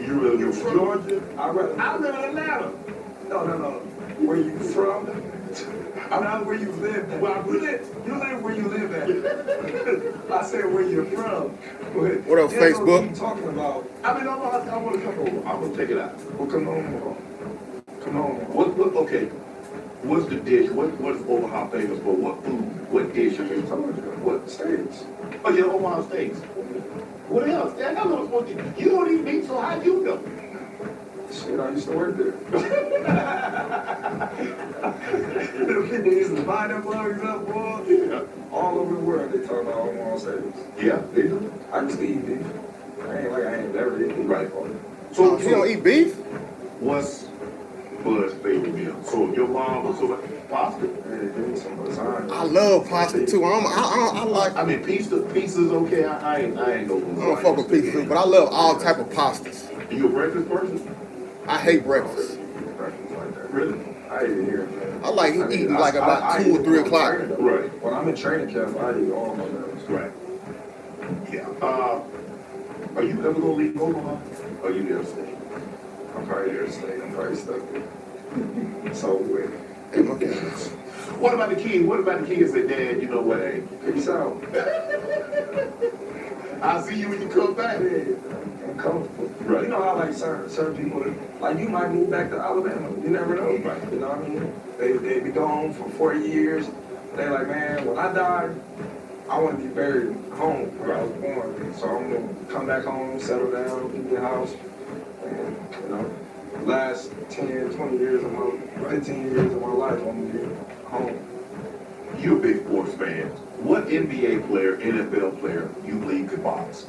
You live in Georgia? I live in Atlanta. No. Where you from? I'm not where you live at. Well, you live where you live at. I said where you're from. What up, Facebook? What you talking about? I mean, I want to come over. I'm gonna take it out. Well, come on. What, okay. What's the dish? What is Omaha famous for? What food? What dish? I told you. What steaks? Oh, yeah, Omaha steaks. What else? I know what you don't eat meat, so how you know? Shit, I used to work there. People used to buy them bugs up, boy. Yeah. All over the world, they talk about Omaha steaks. Yeah, they do. I used to eat beef. I ain't never eaten beef. Right. So you don't eat beef? What's Bud's favorite meal? So your mom was so pasta? Hey, give me some lasagna. I love pasta too. I like. I mean, pizza's okay. I ain't no. I don't fuck with pizza too, but I love all type of pastas. You a breakfast person? I hate breakfast. Breakfast like that. Really? I eat it here, man. I like eating like about 2 or 3 o'clock. Right. When I'm in training camp, I eat all my meals. Right. Yeah. Are you ever gonna leave Omaha? Or you there to stay? I'm probably there to stay. I'm probably stuck there. So weird. What about the kids? What about the kids that, Dad, you know what, hey, Peace out. I'll see you when you come back. Yeah, I'm comfortable. Right. You know how like certain people, like you might move back to Alabama. You never know. Right. You know what I mean? They be gone for 40 years. They like, man, when I die, I want to be buried home where I was born. So I'm gonna come back home, settle down, keep the house, and you know, last 10, 20 years of my, 15 years of my life, I'm gonna be home. You're a big sports fan. What NBA player, NFL player, you believe could box?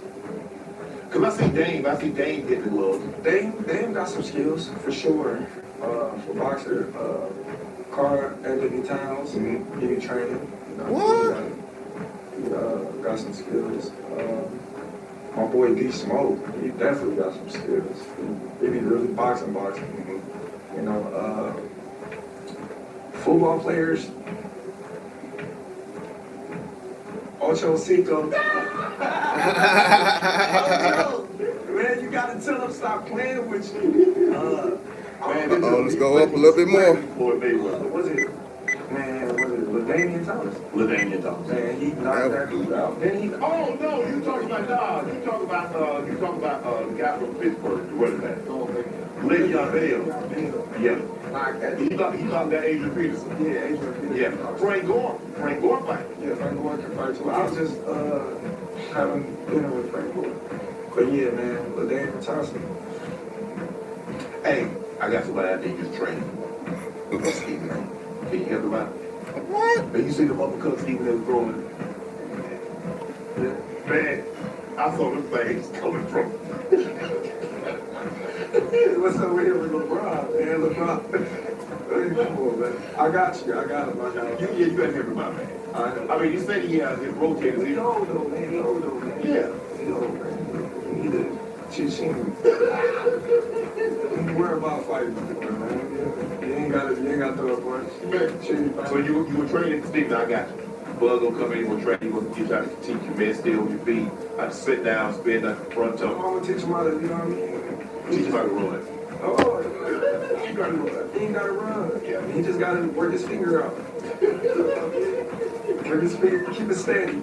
Because I see Dame getting the gloves. Dame got some skills for sure. For boxer, Carl Anthony Towns, he be training. You know, What? He got some skills. My boy D Smoke, he definitely got some skills. He be really boxing. You know, football players. Ocho Cinco. Man, you gotta tell him stop playing with you. Let's go up a little bit more. Floyd Mayweather. Was it? Man, was it LaDainian Thomas? LaDainian Thomas. Man, he knocked that dude out. Then he. Oh no, you talking about you talking about the guy from Pittsburgh, the running back. Le'Veon Bell. Yeah. Knocked that. He knocked that Adrian Peterson. Yeah, Adrian Peterson. Yeah. Frank Gore fight. Yeah, Frank Gore can fight too. I was just having dinner with Frank Gore. But yeah, man, LaDainian Thompson. Hey, I got somebody out there just training. Stephen, can you help him out? What? And you see the uppercut Stephen was throwing? Man, I saw the things coming from. What's up with him with LeBron, man? LeBron. Come on, man. I got him. You got to help him out, man. I mean, you said he has his rotators. He old though, man. Yeah. He old, man. You need to teach him. Don't worry about fighting, man. You ain't got to throw a punch. So you were training, Stephen, I got you. Buzz gonna come in, we'll train you, we'll try to teach you, man, stay on your feet. I just sit down, spin that front toe. I'm gonna teach him how to, you know what I mean? Teach him how to run. Oh, he got to run. He ain't got to run. Yeah. He just got to work his finger out. Work his finger, keep it steady.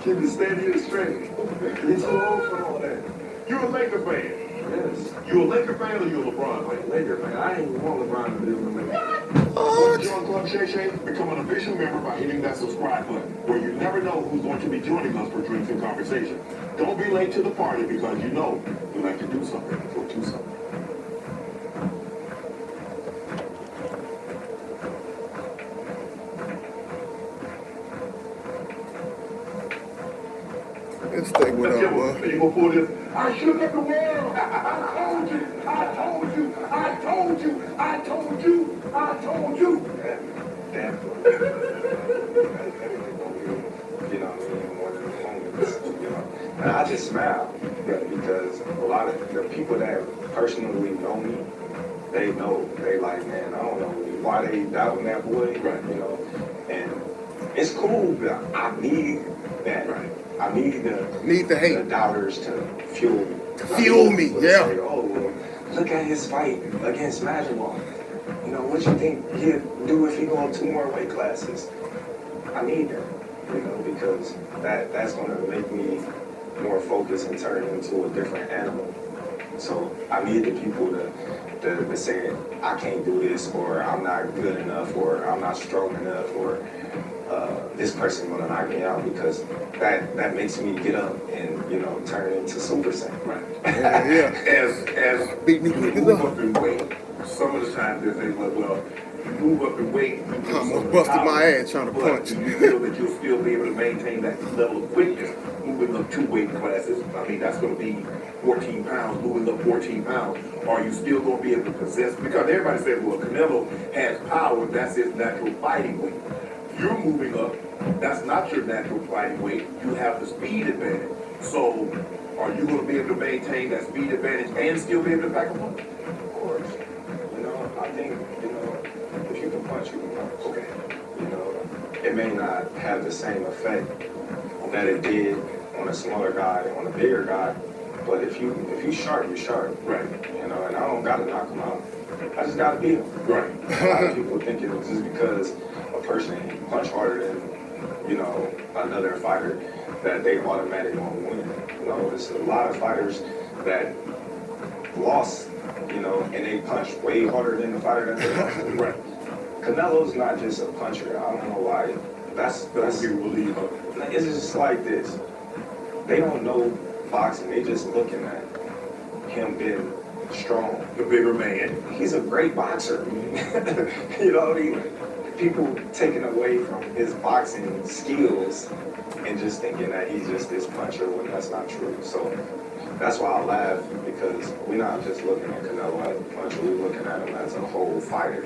Keep it steady and straight. He's too old for all that. You a Laker fan? Yes. You a Laker fan or you a LeBron fan? Laker fan. I ain't want LeBron to be with me. Want to join Club Shay Shay? Become an official member by hitting that subscribe button, where you never know who's going to be joining us for drinks and conversation. Don't be late to the party because you know we like to do something for do something. Let's stay with her, boy. You gonna pull this? I shook up the world. I told you. Damn. You know what I mean? One of the moments, you know. And I just smile because a lot of the people that personally know me, they know. They like, man, I don't know why they doubting that boy, Right. you know. And it's cool, but I need that. Right. I need the the hate. doubters to fuel me. Fuel me, People yeah. Say, oh, well, look at his fight against Madrigal. You know, what you think he'd do if he go up 2 more weight classes? I need that, you know, because that's going to make me more focused and turn into a different animal. So I need the people to say, I can't do this, or I'm not good enough, or I'm not strong enough, or this person gonna knock me out, because that makes me get up and, you know, turn into Super Saiyan. Right. Yeah. As Beat me you quick as move up. up in weight, some of the times they say, well, you move up in weight, you lose Almost some of the busted power, my ass trying to but punch. do you feel that you'll still be able to maintain that level of quickness moving up 2 weight classes? I mean, that's going to be 14 pounds, moving up 14 pounds. Are you still going to be able to possess? Because everybody says, well, Canelo has power, that's his natural fighting weight. You're moving up, that's not your natural fighting weight. You have the speed advantage. So are you going to be able to maintain that speed advantage and still be able to pack a punch? Of course. You know, I think, you know, if you can punch, you can punch. Okay. You know, it may not have the same effect that it did on a smaller guy, on a bigger guy, but if you sharp, you're sharp. Right. You know, and I don't gotta knock him out. I just gotta beat him. Right. A lot of people think it was just because a person punch harder than, you know, another fighter that they automatically won't win. No, there's a lot of fighters that lost, you know, and they punch way harder than the fighter that they lost. Right. Canelo's not just a puncher. I don't know why. That's people believe it's just like this. They don't know boxing. They just looking at him being strong. the bigger man. He's a great boxer. You know, people taking away from his boxing skills and just thinking that he's just this puncher when that's not true. So that's why I laugh, because we're not just looking at Canelo as a puncher, we're looking at him as a whole fighter,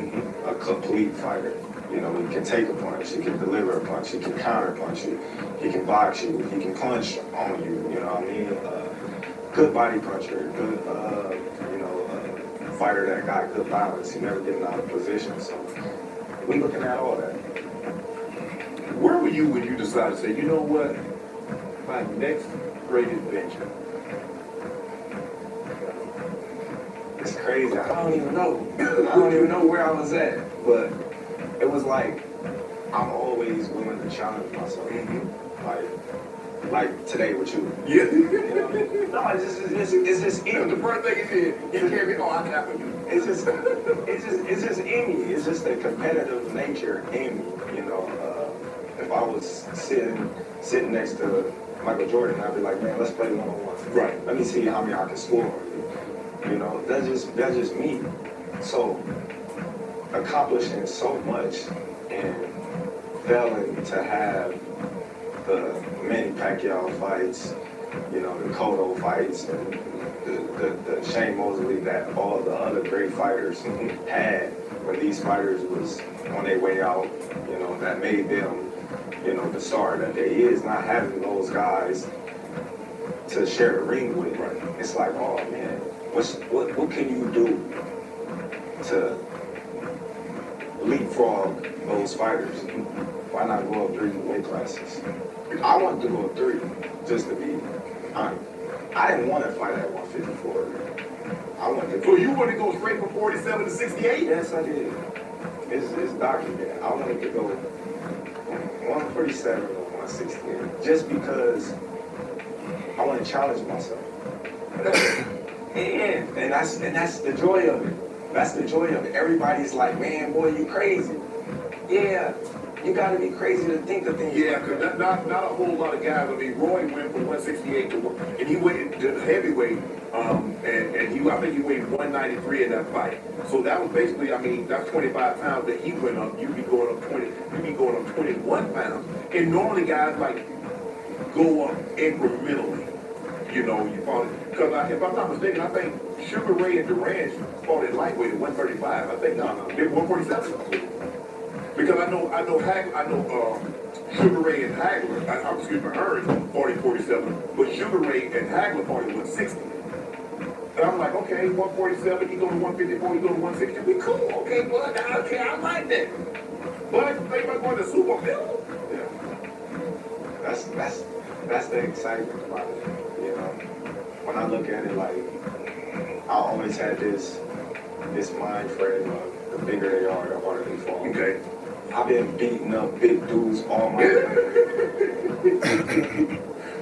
a complete fighter. You know, he can take a punch, he can deliver a punch, he can counter punch you, he can box you, he can punch on you, you know what I mean? Good body puncher, good, fighter that got good balance, he never getting out of position, so we looking at all that. Where were you when you decided to say, you know what, my next great adventure? It's crazy. I don't even know. I don't even know where I was at. But it was like, I'm always willing to challenge myself. Like today with you. Yeah. You know? No, it's just in The me. first thing he did, he can't be, oh, I tap with you. It's just in me. It's just the competitive nature in me. You know, if I was sitting next to Michael Jordan, I'd be like, man, let's play one-on-one. Right. Let me see how many I can score on you. You know, that's just me. So accomplishing so much and failing to have the Manny Pacquiao fights, you know, the Cotto fights, and the Shane Mosley that all the other great fighters had when these fighters was on their way out, you know, that made them, you know, the star that they is, not having those guys to share the ring with. Right. It's like, oh man, what can you do to leapfrog those fighters? Why not go up 3 weight classes? I wanted to go up 3, just to be honest. I didn't want to fight at 154. I wanted to. So you want to go straight from 47 to 68? Yes, I did. It's documented. I wanted to go 147 or 168, just because I want to challenge myself. and that's the joy of it. That's the joy of it. Everybody's like, man, boy, you crazy. Yeah, you got to be crazy to think of things. Yeah, because not a whole lot of guys. I mean, Roy went from 168 to and he went to heavyweight, and I think he weighed 193 in that fight. So that was basically, I mean, that's 25 pounds that he went up. You'd be going up 21 pounds. And normally guys like go up incrementally. You know, you fought it. Because if I'm not mistaken, I think Sugar Ray and Durant fought at lightweight at 135. I think they 147. Because I know Sugar Ray and Hagler, Hearn fought at 47, but Sugar Ray and Hagler fought at 160. And I'm like, okay, 147, he go to 154, he go to 160, we cool, okay, well, okay, I like that. But I think about going to Super Bowl. Yeah. that's the excitement about it. You know, when I look at it, like I always had this mind frame of the bigger they are, the harder they fall. Okay. I've been beating up big dudes all my life.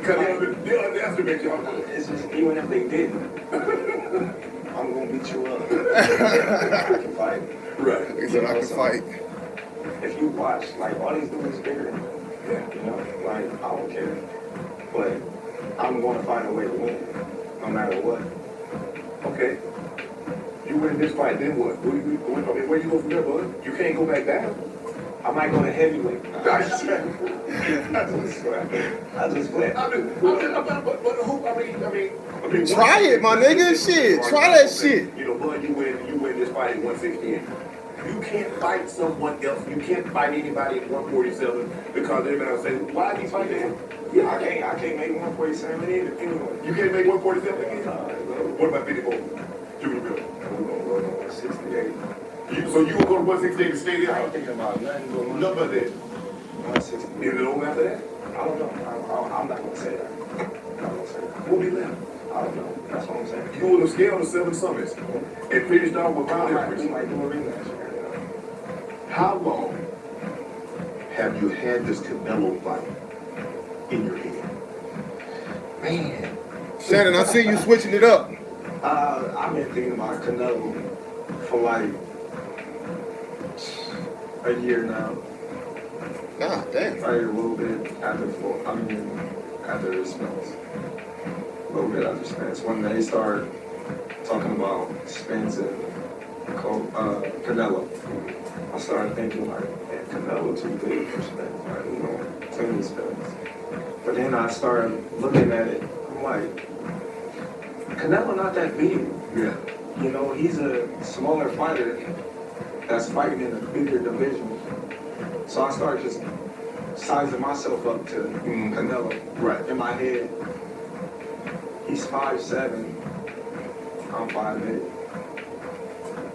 Because they underestimate y'all. It's just even if they didn't, I'm gonna beat you up. I can fight. Right. He said I can fight. If you watch, like all these dudes bigger than me, you know, like I don't care, but I'm gonna find a way to win, no matter what. Okay. You win this fight, then what? Where you go from there, bud? You can't go back down. I might go to heavyweight. I just play. I mean, Try it, my nigga. Shit, try that shit. You know, bud, you win this fight at 168. You can't fight someone else. You can't fight anybody at 147 because everybody will say, why is he fighting him? Yeah, I can't make 147 anyway. You can't make 147 again? What about 54? Junior Bill. We're gonna go to 168. So you will go to 168 and stay I there? ain't thinking about nothing but Nothing but that. 168. Is it over after that? I don't know. I'm not gonna say that. I'm not gonna say that. What will be left? I don't know. That's what I'm saying. You will have scaled the 7 summits and finished off with Mount We Everest. might do a rematch. How long have you had this Canelo fight in your head? Man. Shannon, I see you switching it up. I've been thinking about Canelo for like a year now. God damn. Probably a little bit after Spence. A little bit after Spence. When they started talking about Spence and Canelo, I started thinking like, man, Canelo too big for Spence. Like, you know, too many Spence. But then I started looking at it, I'm like, Canelo not that big. Yeah. You know, he's a smaller fighter that's fighting in a bigger division. So I started just sizing myself up to Canelo. Right. In my head, he's 5'7", I'm 5'8".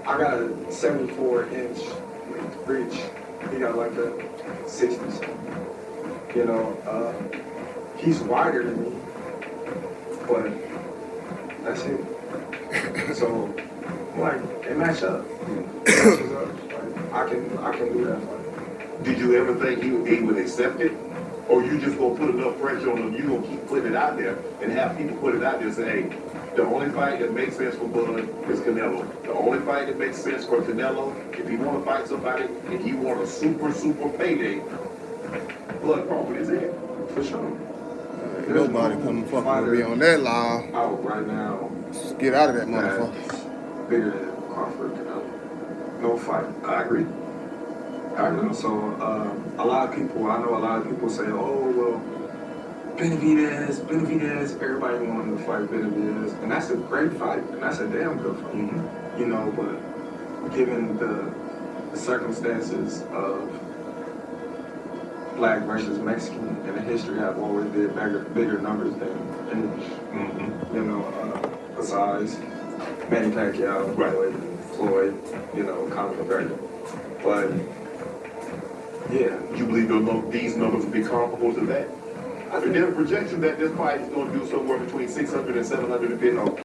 I got a 74-inch reach. He got like a 60-something. You know, he's wider than me, but that's it. So, like, it match up. I can do that fight. Did you ever think he would accept it? Or you just gonna put enough pressure on him, you gonna keep putting it out there and have people put it out there and say, hey, the only fight that makes sense for Bud is Canelo. The only fight that makes sense for Canelo, if he wanna fight somebody and he want a super payday, Bud Crawford is it. For sure. Nobody coming fucking with me on that line. Out right now. Just get out of that motherfucker. That's bigger than Crawford, Canelo. No fight. I agree. So I know a lot of people say, oh, well, Benavidez, everybody wanted to fight Benavidez. And that's a great fight, and that's a damn good fight. You know, but given the circumstances of Black versus Mexican and the history, I've always did bigger numbers than English. You know, besides Manny Pacquiao, Floyd, you know, Conor McGregor. But yeah, You believe these numbers will be comparable to that? There's a projection that this fight is going to do somewhere between 600 and 750.